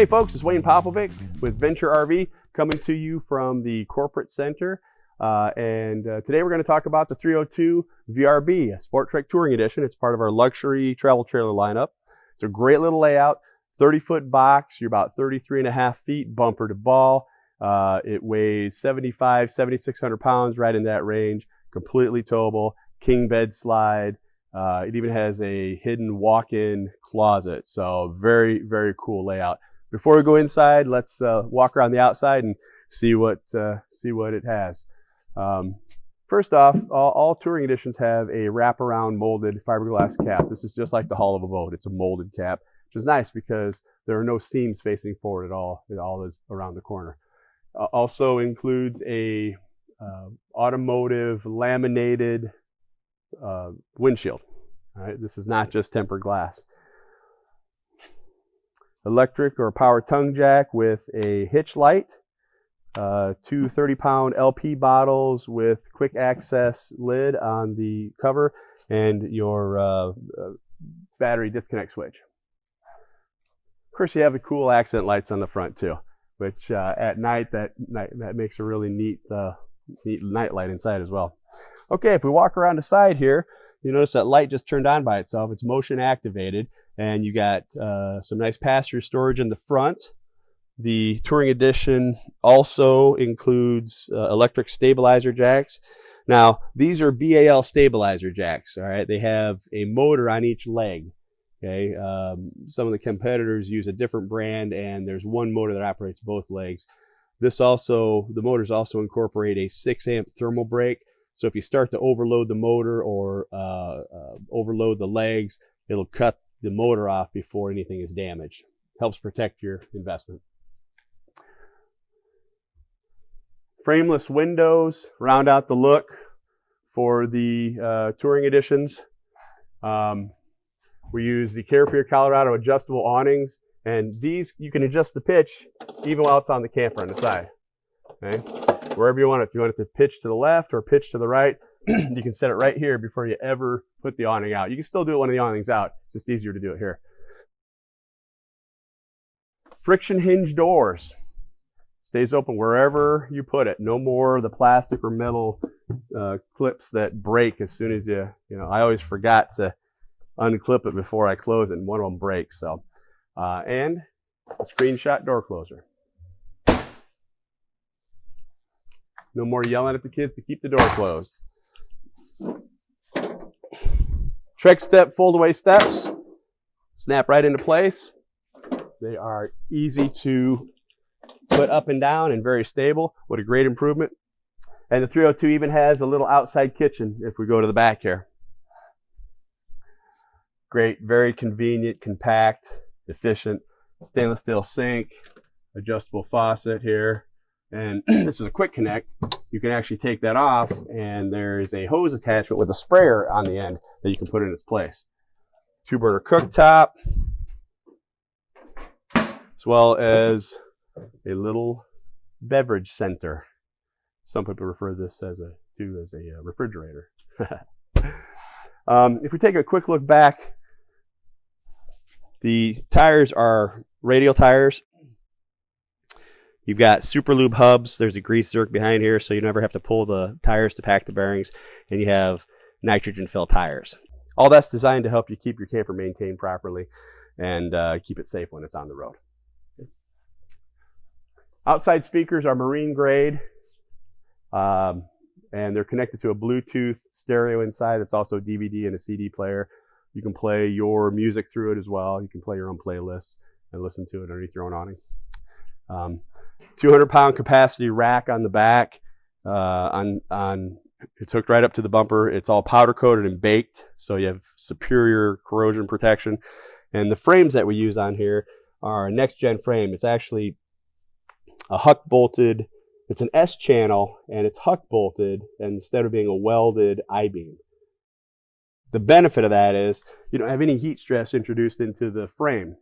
Hey folks, it's Wayne Popovic with Venture RV coming to you from the corporate center. Today we're going to talk about the 302 VRB, SportTrek Touring Edition. It's part of our luxury travel trailer lineup. It's a great little layout, 30-foot box. You're about 33.5 feet bumper to ball. It weighs 7,600 pounds, right in that range. Completely towable, king bed slide. It even has a hidden walk-in closet. So very, very cool layout. Before we go inside, let's walk around the outside and see what it has. First off, all touring editions have a wraparound molded fiberglass cap. This is just like the hull of a boat. It's a molded cap, which is nice because there are no seams facing forward at all. It all is around the corner. Also includes a automotive laminated windshield. All right, this is not just tempered glass. Electric or power tongue jack with a hitch light, two 30-pound LP bottles with quick access lid on the cover, and your battery disconnect switch. Of course, you have the cool accent lights on the front too, which at night that makes a really neat night light inside as well. Okay, if we walk around the side here, you notice that light just turned on by itself. It's motion activated. And you got some nice pass-through storage in the front. The Touring Edition also includes electric stabilizer jacks. Now, these are BAL stabilizer jacks, all right? They have a motor on each leg, okay? Some of the competitors use a different brand, and there's one motor that operates both legs. The motors also incorporate a 6-amp thermal brake. So if you start to overload the motor or overload the legs, it'll cut the motor off before anything is damaged. Helps protect your investment. Frameless windows round out the look for the touring editions. We use the Carefree Colorado adjustable awnings, and these you can adjust the pitch even while it's on the camper on the side. Okay? Wherever you want it. If you want it to pitch to the left or pitch to the right, you can set it right here before you ever put the awning out. You can still do it when the awning's out. It's just easier to do it here. Friction hinge doors. Stays open wherever you put it. No more of the plastic or metal clips that break as soon as I always forgot to unclip it before I close it, and one of them breaks. So, and a screenshot door closer. No more yelling at the kids to keep the door closed. Trek step fold-away steps. Snap right into place. They are easy to put up and down and very stable. What a great improvement. And the 302 even has a little outside kitchen if we go to the back here. Great, very convenient, compact, efficient. Stainless steel sink, adjustable faucet here. And this is a quick connect. You can actually take that off, and there's a hose attachment with a sprayer on the end that you can put in its place. 2-burner cooktop, as well as a little beverage center. Some people refer to this as a refrigerator. If we take a quick look back, the tires are radial tires. You've got super lube hubs. There's a grease zerk behind here, so you never have to pull the tires to pack the bearings. And you have nitrogen-filled tires. All that's designed to help you keep your camper maintained properly and keep it safe when it's on the road. Outside speakers are marine grade, and they're connected to a Bluetooth stereo inside. It's also a DVD and a CD player. You can play your music through it as well. You can play your own playlists and listen to it underneath your own awning. 200-pound capacity rack on the back. It's hooked right up to the bumper. It's all powder coated and baked, so you have superior corrosion protection. And the frames that we use on here are a next-gen frame. It's actually a huck bolted. It's an S channel, and it's huck bolted instead of being a welded I-beam. The benefit of that is you don't have any heat stress introduced into the frame.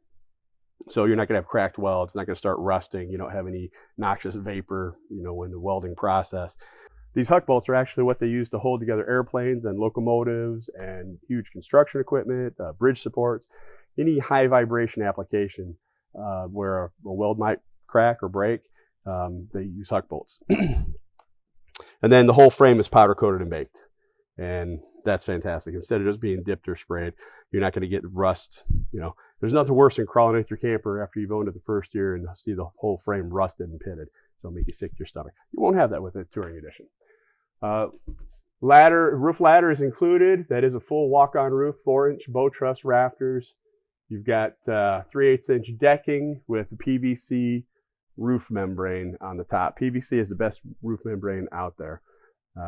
So you're not going to have cracked welds. It's not going to start rusting. You don't have any noxious vapor, in the welding process. These huck bolts are actually what they use to hold together airplanes and locomotives and huge construction equipment, bridge supports. Any high vibration application where a weld might crack or break, they use huck bolts. And then the whole frame is powder coated and baked. And that's fantastic. Instead of just being dipped or sprayed, you're not going to get rust. You know, there's nothing worse than crawling into your camper after you've owned it the first year and see the whole frame rusted and pitted. So it'll make you sick to your stomach. You won't have that with a Touring Edition. Roof ladder is included. That is a full walk-on roof, 4-inch bow truss rafters. You've got 3/8-inch decking with PVC roof membrane on the top. PVC is the best roof membrane out there.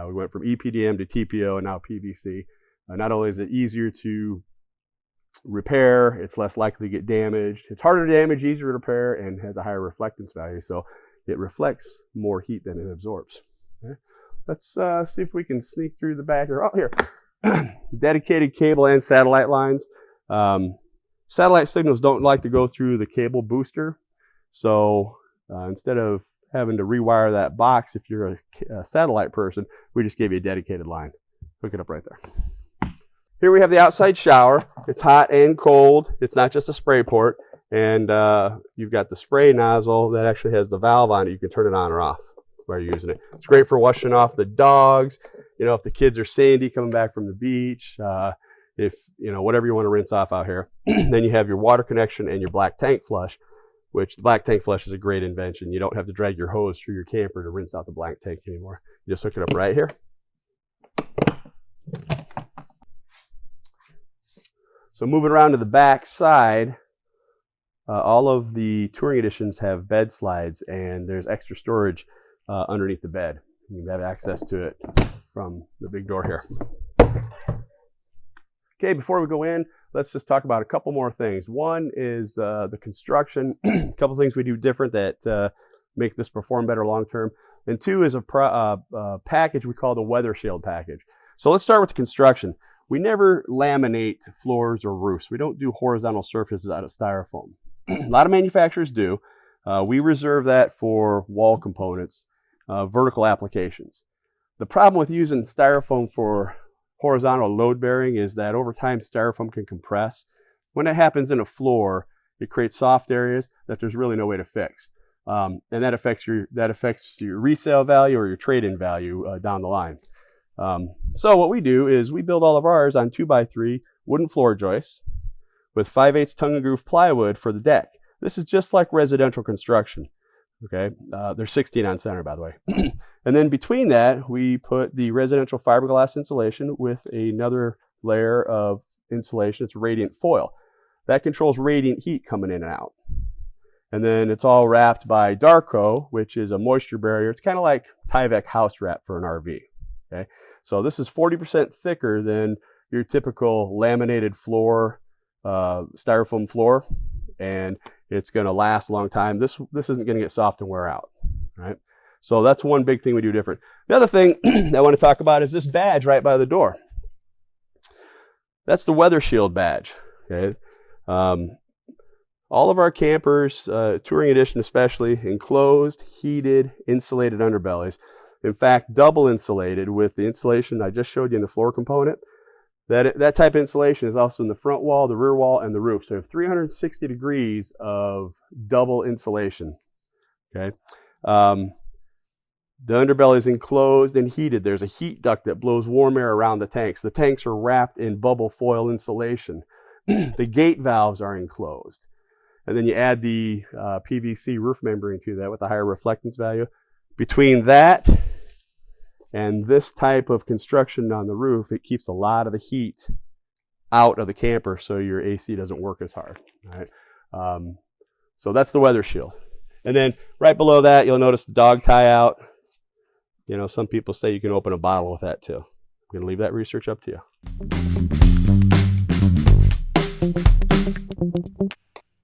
We went from EPDM to TPO and now PVC. Not only is it easier to repair, it's less likely to get damaged. It's harder to damage, easier to repair, and has a higher reflectance value. So it reflects more heat than it absorbs. Okay. Let's see if we can sneak through the back here. Oh, here. Dedicated cable and satellite lines. Satellite signals don't like to go through the cable booster. So instead of having to rewire that box if you're a satellite person, we just gave you a dedicated line. Hook it up right there. Here we have the outside shower. It's hot and cold. It's not just a spray port. And you've got the spray nozzle that actually has the valve on it. You can turn it on or off while you're using it. It's great for washing off the dogs. You know, if the kids are sandy coming back from the beach, if, you know, whatever you want to rinse off out here. Then you have your water connection and your black tank flush, which the black tank flush is a great invention. You don't have to drag your hose through your camper to rinse out the black tank anymore. You just hook it up right here. So moving around to the back side, all of the Touring Editions have bed slides, and there's extra storage underneath the bed. You have access to it from the big door here. Okay, before we go in, let's just talk about a couple more things. One is the construction, a couple things we do different that make this perform better long term. And two is a package we call the Weathershield Package. So let's start with the construction. We never laminate floors or roofs. We don't do horizontal surfaces out of styrofoam. A lot of manufacturers do. We reserve that for wall components, vertical applications. The problem with using styrofoam for horizontal load bearing is that over time styrofoam can compress. When it happens in a floor, it creates soft areas that there's really no way to fix. And that affects your resale value or your trade-in value down the line. So what we do is we build all of ours on 2x3 wooden floor joists with 5/8 tongue and groove plywood for the deck. This is just like residential construction. Okay, there's 16 on center, by the way. And then between that, we put the residential fiberglass insulation with another layer of insulation. It's radiant foil. That controls radiant heat coming in and out. And then it's all wrapped by Darko, which is a moisture barrier. It's kind of like Tyvek house wrap for an RV. Okay, so this is 40% thicker than your typical laminated floor, styrofoam floor, and it's going to last a long time. This isn't going to get soft and wear out, right? So that's one big thing we do different. The other thing I want to talk about is this badge right by the door. That's the Weathershield badge. Okay, all of our campers, Touring Edition especially, enclosed, heated, insulated underbellies. In fact, double insulated with the insulation I just showed you in the floor component. That type of insulation is also in the front wall, the rear wall, and the roof. So you have 360 degrees of double insulation. Okay. The underbelly is enclosed and heated. There's a heat duct that blows warm air around the tanks. The tanks are wrapped in bubble foil insulation. The gate valves are enclosed. And then you add the PVC roof membrane to that with a higher reflectance value. Between that and this type of construction on the roof, it keeps a lot of the heat out of the camper so your AC doesn't work as hard. Right? So that's the Weathershield. And then right below that, you'll notice the dog tie out. You know, some people say you can open a bottle with that too. I'm going to leave that research up to you.